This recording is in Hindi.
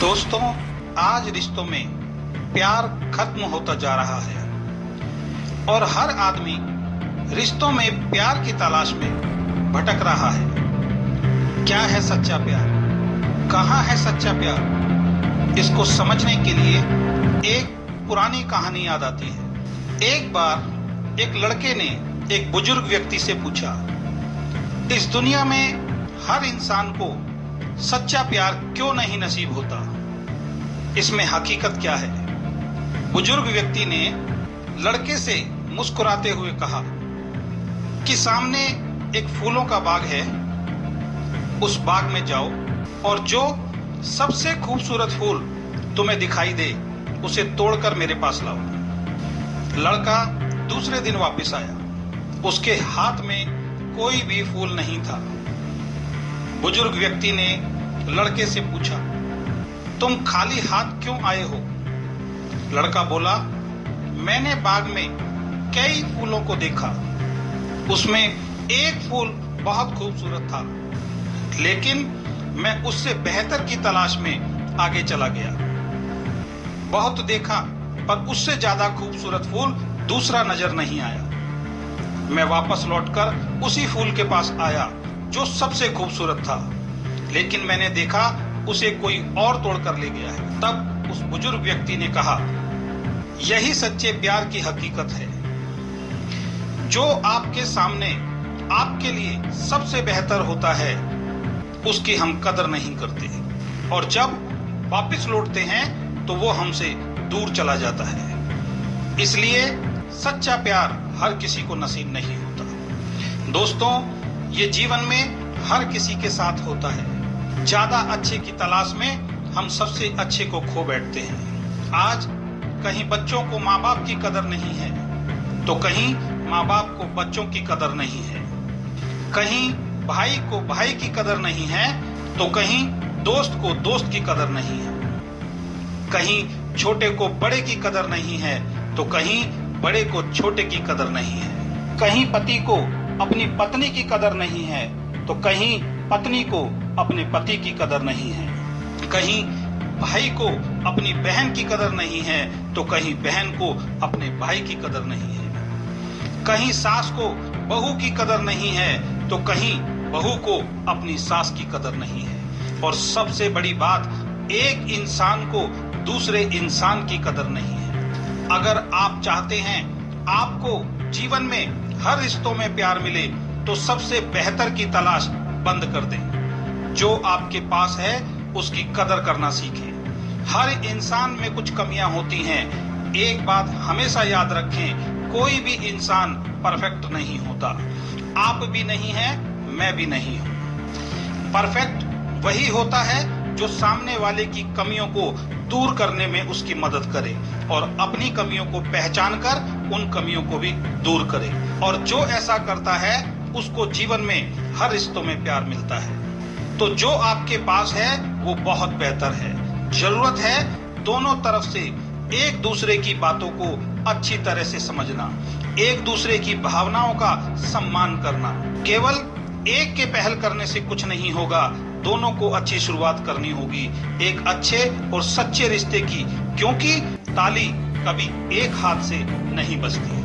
दोस्तों, आज रिश्तों में प्यार खत्म होता जा रहा है और हर आदमी रिश्तों में प्यार की तलाश में भटक रहा है। क्या है सच्चा प्यार? कहाँ है सच्चा प्यार? इसको समझने के लिए एक पुरानी कहानी याद आती है। एक बार एक लड़के ने एक बुजुर्ग व्यक्ति से पूछा, इस दुनिया में हर इंसान को सच्चा प्यार क्यों नहीं नसीब होता? इसमें हकीकत क्या है? बुजुर्ग व्यक्ति ने लड़के से मुस्कुराते हुए कहा कि सामने एक फूलों का बाग है, उस बाग में जाओ और जो सबसे खूबसूरत फूल तुम्हें दिखाई दे उसे तोड़कर मेरे पास लाओ। लड़का दूसरे दिन वापस आया, उसके हाथ में कोई भी फूल नहीं था। बुजुर्ग व्यक्ति ने लड़के से पूछा, तुम खाली हाथ क्यों आए हो? लड़का बोला, मैंने बाग में कई फूलों को देखा, उसमें एक फूल बहुत खूबसूरत था, लेकिन मैं उससे बेहतर की तलाश में आगे चला गया। बहुत देखा पर उससे ज्यादा खूबसूरत फूल दूसरा नजर नहीं आया। मैं वापस लौटकर उसी फूल के पास आया जो सबसे खूबसूरत था, लेकिन मैंने देखा उसे कोई और तोड़कर ले गया है। तब उस बुजुर्ग व्यक्ति ने कहा, यही सच्चे प्यार की हकीकत है। जो आपके सामने आपके लिए सबसे बेहतर होता है उसकी हम कदर नहीं करते, और जब वापस लौटते हैं तो वो हमसे दूर चला जाता है। इसलिए सच्चा प्यार हर किसी को नसीब नहीं होता। दोस्तों, ये जीवन में हर किसी के साथ होता है। ज्यादा अच्छे की तलाश में हम सबसे अच्छे को खो बैठते हैं। आज कहीं बच्चों को माँ बाप की कदर नहीं है, तो कहीं माँ बाप को बच्चों की कदर नहीं है। कहीं भाई को भाई की कदर नहीं है, तो कहीं दोस्त को दोस्त की कदर नहीं है। कहीं छोटे को बड़े की कदर नहीं है, तो कहीं बड़े को छोटे की कदर नहीं है। कहीं पति को अपनी पत्नी की कदर नहीं है, तो कहीं पत्नी को अपने पति की कदर नहीं है। कहीं भाई को अपनी बहन की कदर नहीं है, तो कहीं बहन को अपने भाई की कदर नहीं है। कहीं सास को बहू की कदर नहीं है, तो कहीं बहू को अपनी सास की कदर नहीं है। और सबसे बड़ी बात, एक इंसान को दूसरे इंसान की कदर नहीं है। अगर आप चाहते हैं आपको जीवन में हर रिश्तों में प्यार मिले, तो सबसे बेहतर की तलाश बंद कर दें। जो आपके पास है उसकी कदर करना सीखें। हर इंसान में कुछ कमियां होती हैं। एक बात हमेशा याद रखें, कोई भी इंसान परफेक्ट नहीं होता। आप भी नहीं हैं, मैं भी नहीं हूं। परफेक्ट वही होता है जो सामने वाले की कमियों को दूर करने में उसकी मदद करे और अपनी कमियों को पहचान कर उन कमियों को भी दूर करे। और जो ऐसा करता है उसको जीवन में हर रिश्तों में प्यार मिलता है। तो जो आपके पास है वो बहुत बेहतर है। जरूरत है दोनों तरफ से एक दूसरे की बातों को अच्छी तरह से समझना, एक दूसरे की भावनाओं का सम्मान करना। केवल एक के पहल करने से कुछ नहीं होगा, दोनों को अच्छी शुरुआत करनी होगी एक अच्छे और सच्चे रिश्ते की, क्योंकि ताली कभी एक हाथ से नहीं बजती।